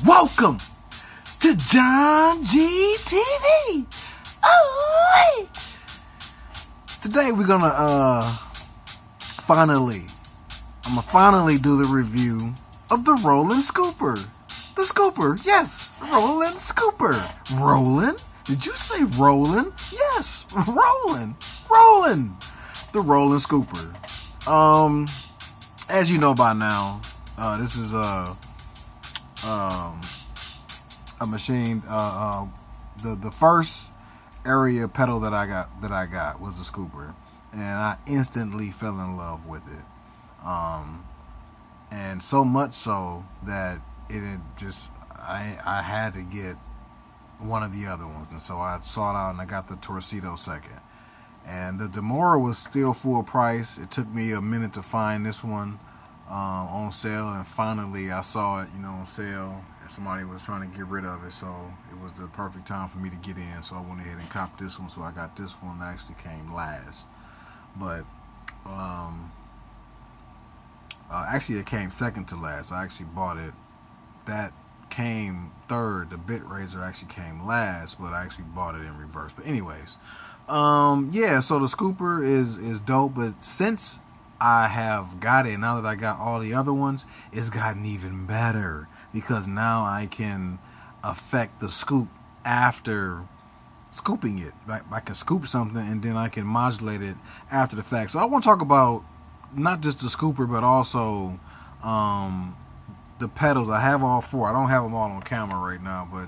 Welcome to JohnG TV. Oh, today we're gonna finally do the review of the Roland Scooper. The Scooper, yes, Roland Scooper. Roland? Did you say Roland? Yes, Roland. The Roland Scooper. As you know by now, this is a machine. The first area pedal that I got was the Scooper, and I instantly fell in love with it. And so much so that I had to get one of the other ones, and so I sought out and I got the Torcido second. And the Demora was still full price. It took me a minute to find this one on sale, and finally I saw it, on sale, and somebody was trying to get rid of it, so it was the perfect time for me to get in. So I went ahead and copped this one. So I got this one. That actually came last, but actually it came second to last. I actually bought it. That came third. The Bit Razor actually came last, but I actually bought it in reverse. But anyways, yeah, so the Scooper is dope, but since I have got it, now that I got all the other ones, it's gotten even better, because now I can affect the scoop after scooping it. I can scoop something and then I can modulate it after the fact. So I want to talk about not just the Scooper, but also the pedals. I have all four. I don't have them all on camera right now, but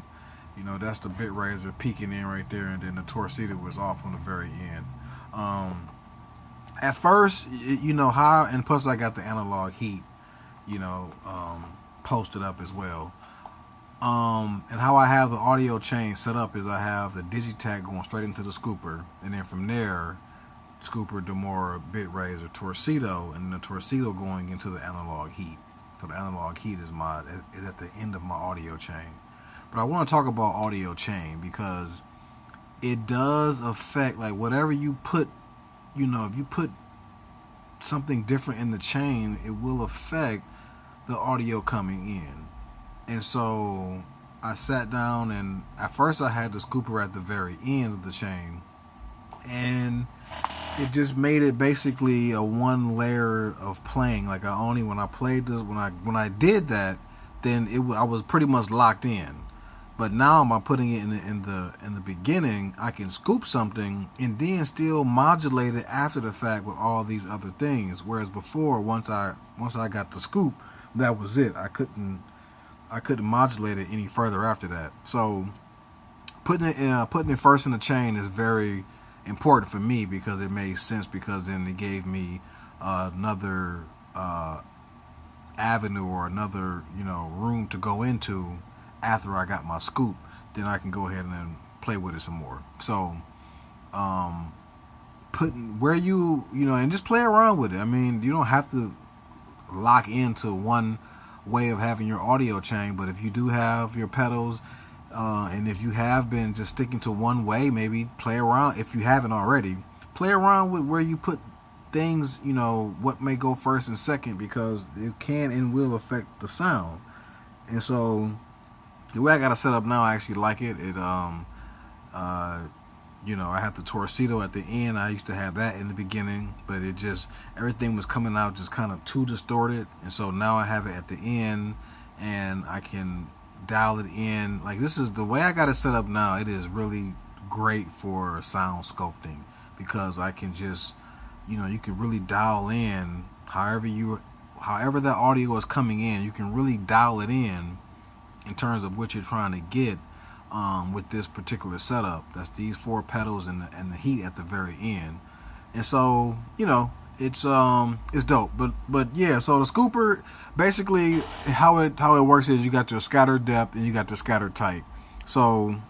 that's the Bit Razor peeking in right there, and then the Torcido was off on the very end. At first, how, and plus I got the analog heat, posted up as well. And how I have the audio chain set up is I have the Digitac going straight into the Scooper, and then from there, Scooper, Demora, Bit Razor, Torcido, and the Torcido going into the analog heat. So the analog heat is at the end of my audio chain. But I want to talk about audio chain because it does affect, like, whatever you put, if you put something different in the chain, it will affect the audio coming in. And so I sat down, and at first I had the Scooper at the very end of the chain, and it just made it basically a one layer of playing. Like, when I played this, when I did that, then I was pretty much locked in. But now by putting it in the beginning, I can scoop something and then still modulate it after the fact with all these other things. Whereas before, once I got the scoop, that was it. I couldn't modulate it any further after that. So putting it first in the chain is very important for me, because it made sense, because then it gave me another avenue or another room to go into after I got my scoop. Then I can go ahead and then play with it some more. So putting where and just play around with it. I mean, you don't have to lock into one way of having your audio chain, but if you do have your pedals, and if you have been just sticking to one way, maybe play around. If you haven't already, play around with where you put things, what may go first and second, because it can and will affect the sound. And so the way I got it set up now, I actually like it. I have the Torcido at the end. I used to have that in the beginning, but everything was coming out just kind of too distorted. And so now I have it at the end, and I can dial it in. Like, this is the way I got it set up now. It is really great for sound sculpting, because I can just, you can really dial in however that audio is coming in. You can really dial it in terms of what you're trying to get with this particular setup. That's these four pedals and the heat at the very end. And so it's dope. But yeah, so the Scooper, basically how it works is you got your scatter depth and you got the scatter tight. So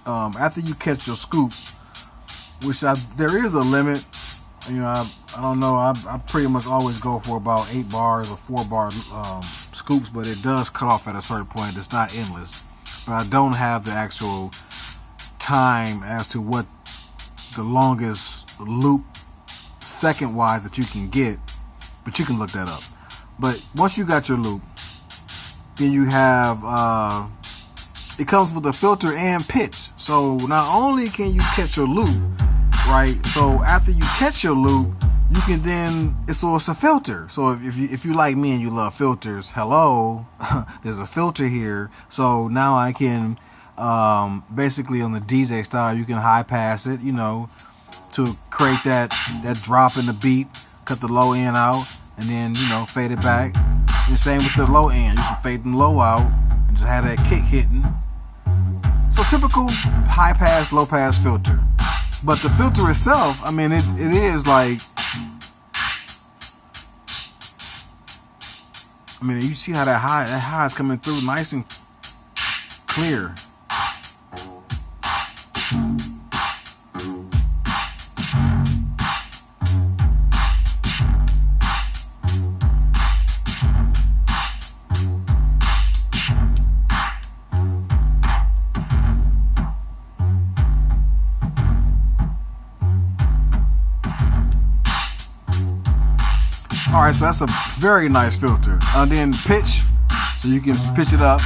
after you catch your scoop, which there is a limit. I don't know. I pretty much always go for about 8 bars or 4 bar scoops, but it does cut off at a certain point. It's not endless, but I don't have the actual time as to what the longest loop second wise that you can get, but you can look that up. But once you got your loop, then you have it comes with a filter and pitch. So not only can you catch your loop, right? So after you catch your loop, you can then it's a filter. So if you like me and you love filters, hello, there's a filter here. So now I can basically on the DJ style, you can high pass it, you know, to create that drop in the beat, cut the low end out, and then, you know, fade it back. And same with the low end, you can fade them low out and just have that kick hitting. So typical high pass, low pass filter. But the filter itself, I mean, it is like, I mean, you see how that high is coming through nice and clear. Alright, so that's a very nice filter. Then pitch, so you can pitch it up.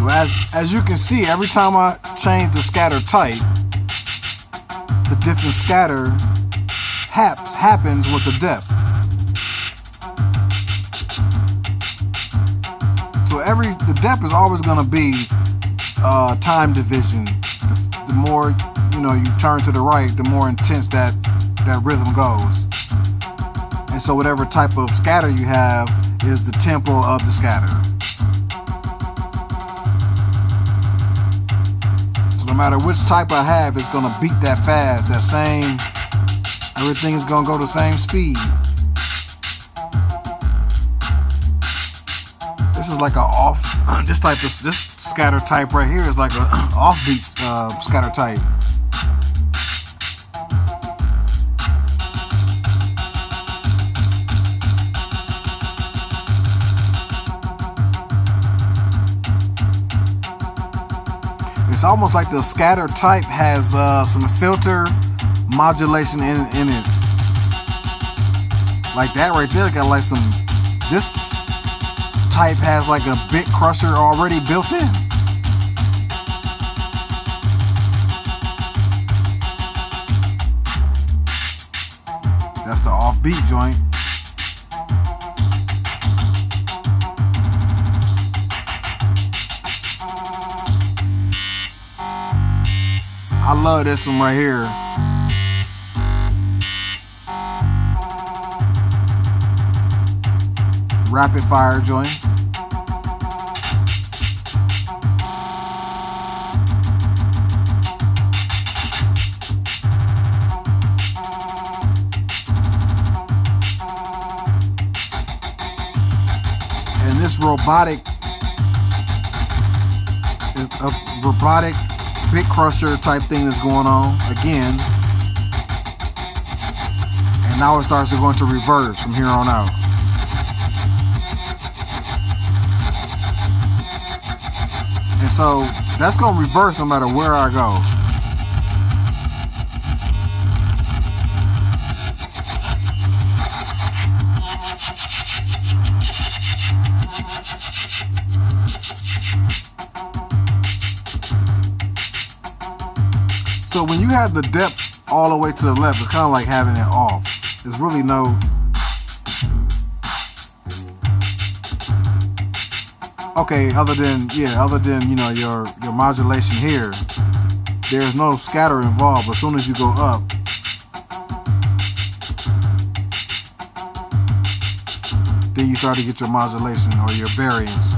So as you can see, every time I change the scatter type, the different scatter happens with the depth. So the depth is always going to be time division. The more you turn to the right, the more intense that rhythm goes. And so whatever type of scatter you have is the tempo of the scatter. So no matter which type I have, it's gonna beat that fast, that same, everything is gonna go the same speed. This is like this scatter type right here is like a offbeat scatter type. It's almost like the scatter type has some filter modulation in it. Like that right there got like some, this type has like a bit crusher already built in. That's the offbeat joint. I love this one right here. Rapid fire joint. And this robotic bit crusher type thing that's going on again. And now it starts to go into reverse from here on out. And so that's going to reverse no matter where I go. So when you have the depth all the way to the left, it's kind of like having it off. There's really no... Okay, other than you know your modulation here, there's no scatter involved. As soon as you go up, then you start to get your modulation or your variance.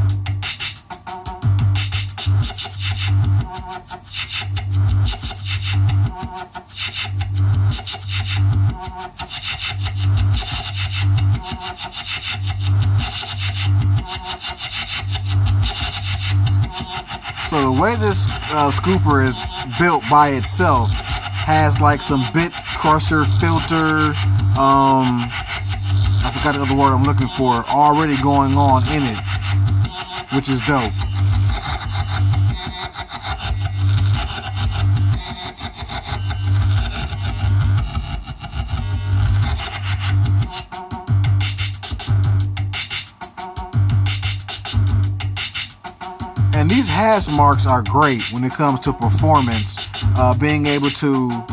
So the way this scooper is built by itself has like some bit crusher filter, I forgot the other word I'm looking for, already going on in it, which is dope. And these hash marks are great when it comes to performance. Being able to,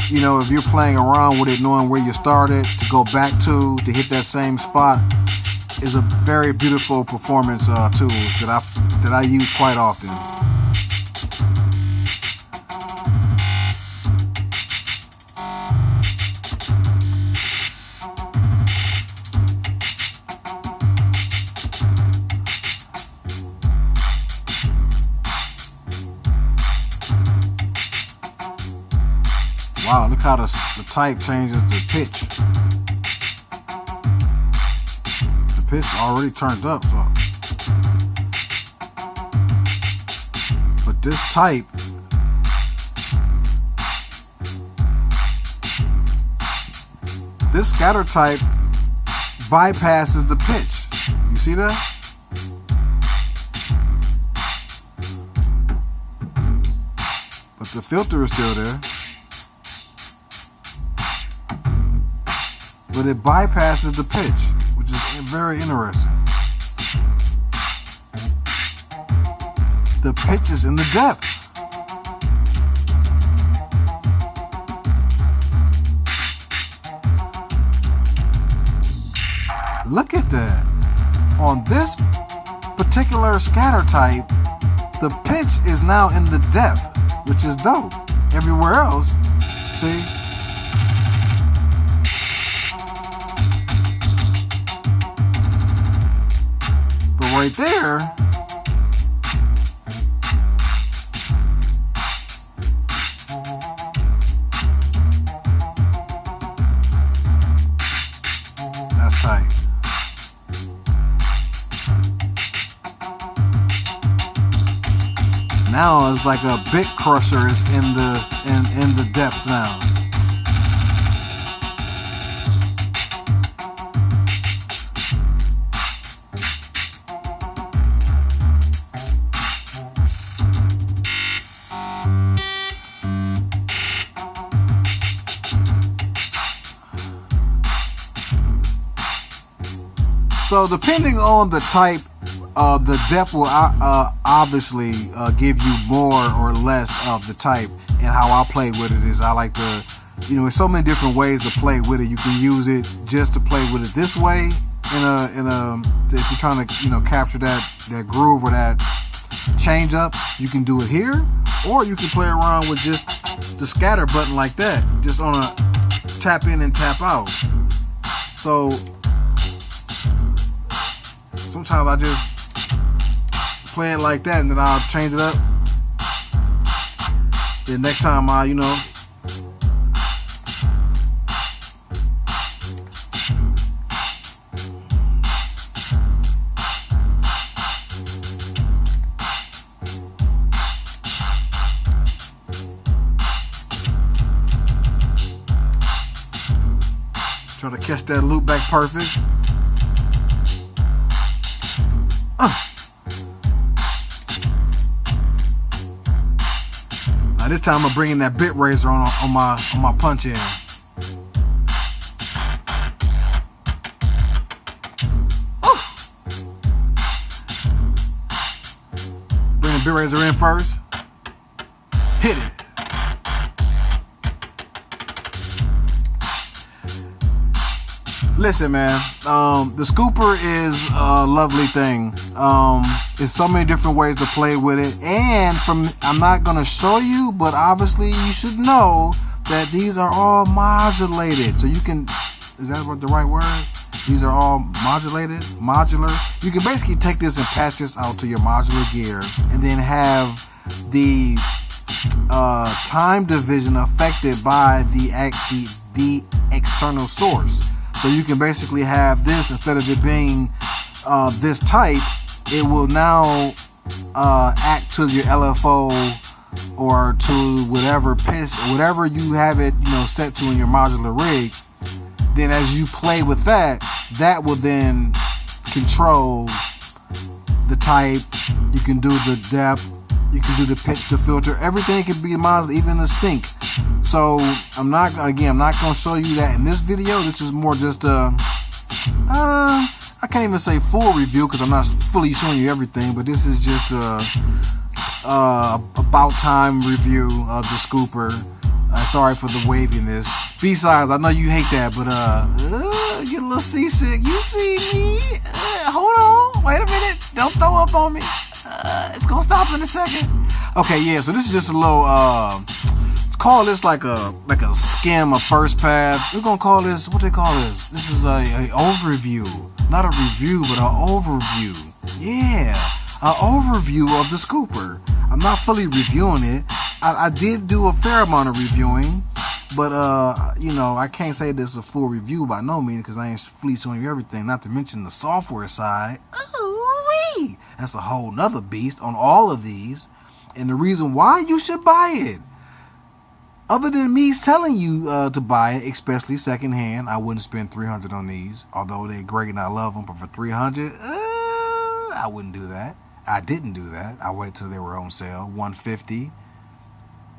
you know, if you're playing around with it, knowing where you started, to go back to hit that same spot is a very beautiful performance tool that I use quite often. Wow, look how the type changes the pitch. The pitch already turned up, so. But this type, this scatter type bypasses the pitch. You see that? But the filter is still there. But it bypasses the pitch, which is very interesting. The pitch is in the depth. Look at that. On this particular scatter type, the pitch is now in the depth, which is dope. Everywhere else, see? Right there, that's tight. Now it's like a bit crusher is in the depth now. So depending on the type, the depth will obviously give you more or less of the type. And how I play with it is I like to, there's so many different ways to play with it. You can use it just to play with it this way, if you're trying to, capture that groove or that change up, you can do it here, or you can play around with just the scatter button like that, just on a tap in and tap out. So sometimes I just play it like that, and then I'll change it up. Then next time I, try to catch that loop back perfect. Now this time I'm bringing that bit raiser on my punch in. Bring the bit raiser in first. Hit it. Listen, man, the scooper is a lovely thing. There's so many different ways to play with it, and I'm not gonna show you, but obviously you should know that these are all modulated. So you can, is that the right word? These are all modular. You can basically take this and patch this out to your modular gear, and then have the time division affected by the external source. So you can basically have this, instead of it being this tight, it will now act to your LFO or to whatever pitch or whatever you have it, set to in your modular rig. Then as you play with that, that will then control the type. You can do the depth, you can do the pitch, the filter, everything can be modular, even the sync. So I'm not gonna show you that in this video. This is more just I can't even say full review because I'm not fully showing you everything, but this is just about time review of the scooper. Sorry for the waviness. Besides, I know you hate that, but get a little seasick. You see me? Hold on, wait a minute. Don't throw up on me. It's gonna stop in a second. Okay, yeah. So this is just a little. Call this like a skim, a first pass. We're gonna call this, what they call this? This is a overview, not a review, but an overview. Yeah, an overview of the scooper. I'm not fully reviewing it. I did do a fair amount of reviewing, but I can't say this is a full review by no means because I ain't fully showing you everything. Not to mention the software side. Ooh-wee. That's a whole nother beast on all of these, and the reason why you should buy it. Other than me telling you to buy it, especially secondhand, I wouldn't spend $300 on these. Although they're great and I love them, but for $300, I wouldn't do that. I didn't do that. I waited till they were on sale. $150.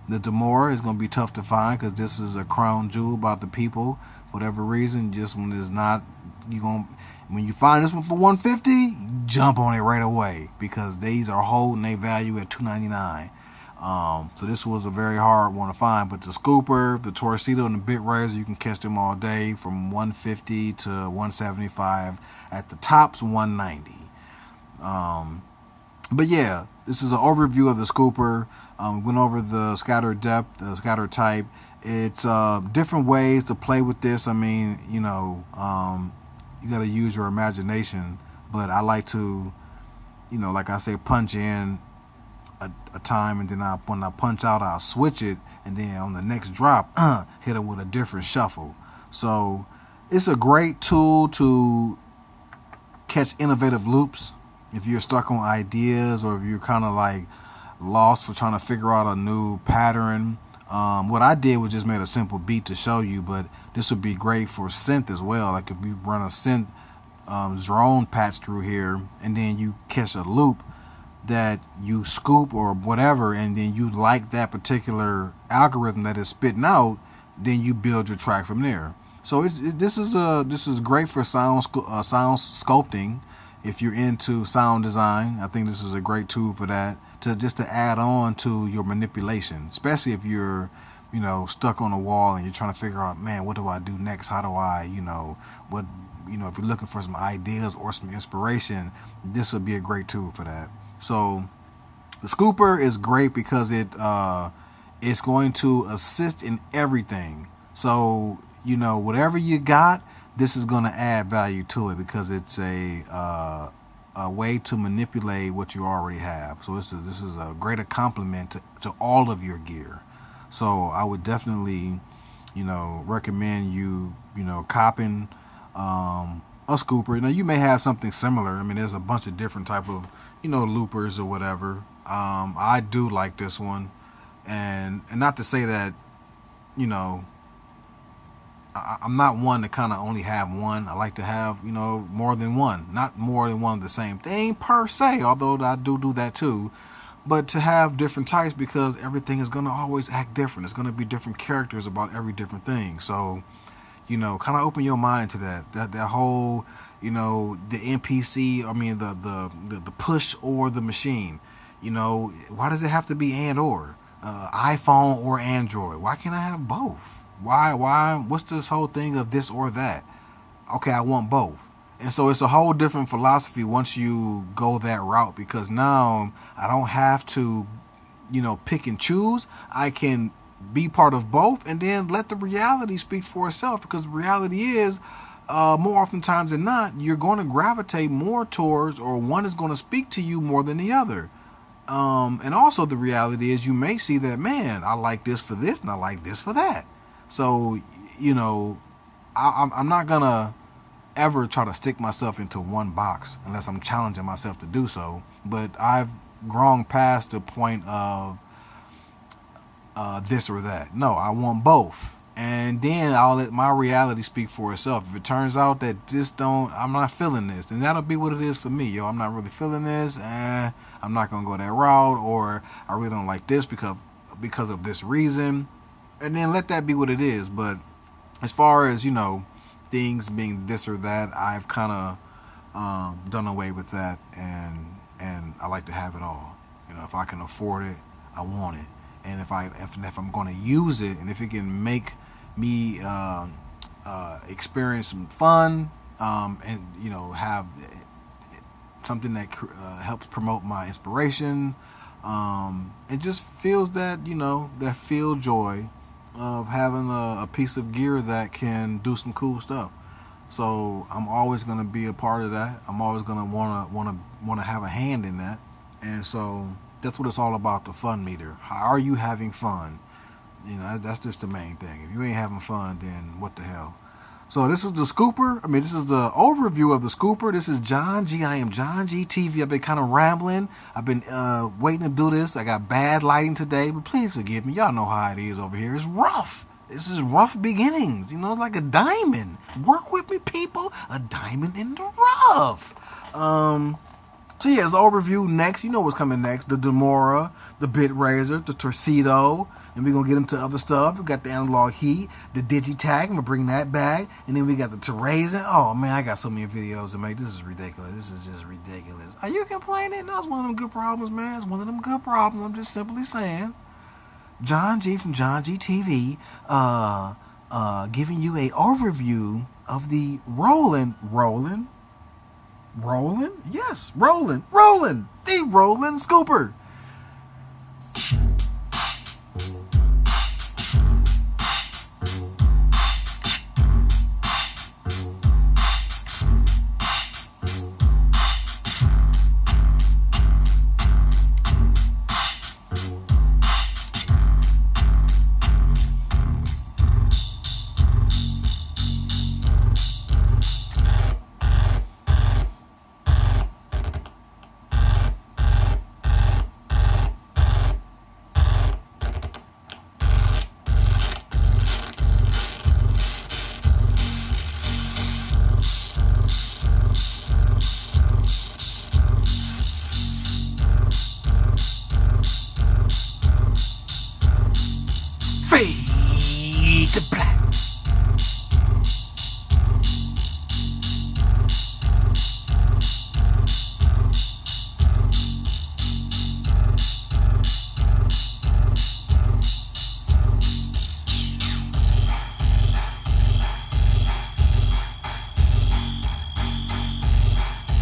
The Demora is going to be tough to find because this is a crown jewel about the people. For whatever reason, this one is not. When you find this one for $150, jump on it right away because these are holding their value at $299. So this was a very hard one to find, but the scooper, the Torpedo, and the bit raiser, you can catch them all day from $150 to $175. At the tops, $190. But yeah, this is an overview of the scooper. We went over the scatter depth, the scatter type. It's different ways to play with this. I mean, you got to use your imagination, but I like to, like I say, punch in a time, and then when I punch out, I'll switch it, and then on the next drop, hit it with a different shuffle. So it's a great tool to catch innovative loops if you're stuck on ideas, or if you're kind of like lost for trying to figure out a new pattern. What I did was just made a simple beat to show you, but this would be great for synth as well. Like if you run a synth drone patch through here, and then you catch a loop that you scoop or whatever, and then you like that particular algorithm that is spitting out, then you build your track from there. So this is great for sound sculpting. If you're into sound design, I think this is a great tool for that. To add on to your manipulation, especially if you're, stuck on a wall and you're trying to figure out, man, what do I do next? How do I, if you're looking for some ideas or some inspiration, this would be a great tool for that. So the scooper is great because it's going to assist in everything. So, whatever you got, this is going to add value to it because it's a way to manipulate what you already have. So this is a greater complement to all of your gear. So I would definitely, recommend you, copping a scooper. Now you may have something similar. I mean, there's a bunch of different type of, loopers or whatever. I do like this one, and not to say that, I'm not one to kind of only have one. I like to have, more than one. Not more than one of the same thing per se, although I do that too. But to have different types because everything is going to always act different. It's going to be different characters about every different thing. So, kind of open your mind to that whole, the NPC, I mean, the push or the machine. Why does it have to be and or? iPhone or Android? Why can't I have both? Why? What's this whole thing of this or that? Okay, I want both. And so it's a whole different philosophy once you go that route, because now I don't have to, pick and choose. I can be part of both and then let the reality speak for itself, because the reality is, more oftentimes than not, you're going to gravitate more towards, or one is going to speak to you more than the other. And also the reality is you may see that, man, I like this for this and I like this for that. So, I'm not going to ever try to stick myself into one box unless I'm challenging myself to do so. But I've grown past the point of this or that. No, I want both. And then I'll let my reality speak for itself. If it turns out that I'm not feeling this, then that'll be what it is for me. I'm not really feeling this, and I'm not going to go that route, or I really don't like this because of this reason. And then let that be what it is. But as far as, things being this or that, I've kind of done away with that, and I like to have it all. If I can afford it, I want it. And if I'm going to use it, and if it can make me experience some fun, and have something that helps promote my inspiration, it just feels that that feel joy of having a piece of gear that can do some cool stuff. So I'm always going to be a part of that. I'm always going to want to have a hand in that. And so that's what it's all about, the fun meter. How are you having fun? That's just the main thing. If you ain't having fun, then what the hell? So this is the scooper. I mean, this is the overview of the scooper. This is JohnG. I am JohnG TV. I've been kind of rambling. I've been waiting to do this. I got bad lighting today, but please forgive me. Y'all know how it is over here. It's rough. This is rough beginnings. Like a diamond. Work with me, people. A diamond in the rough. So yeah, it's an overview. Next, what's coming next. The Demora, the Bit Razor, the Torcido. And we're going to get into other stuff. We got the analog heat, the digitag. I'm going to bring that back. And then we got the Terrazin. Oh, man, I got so many videos to make. This is ridiculous. This is just ridiculous. Are you complaining? No, it's one of them good problems, man. It's one of them good problems. I'm just simply saying. JohnG from JohnG TV, giving you a overview of the Roland? Yes, Roland. The Roland Scooper. Fade to black.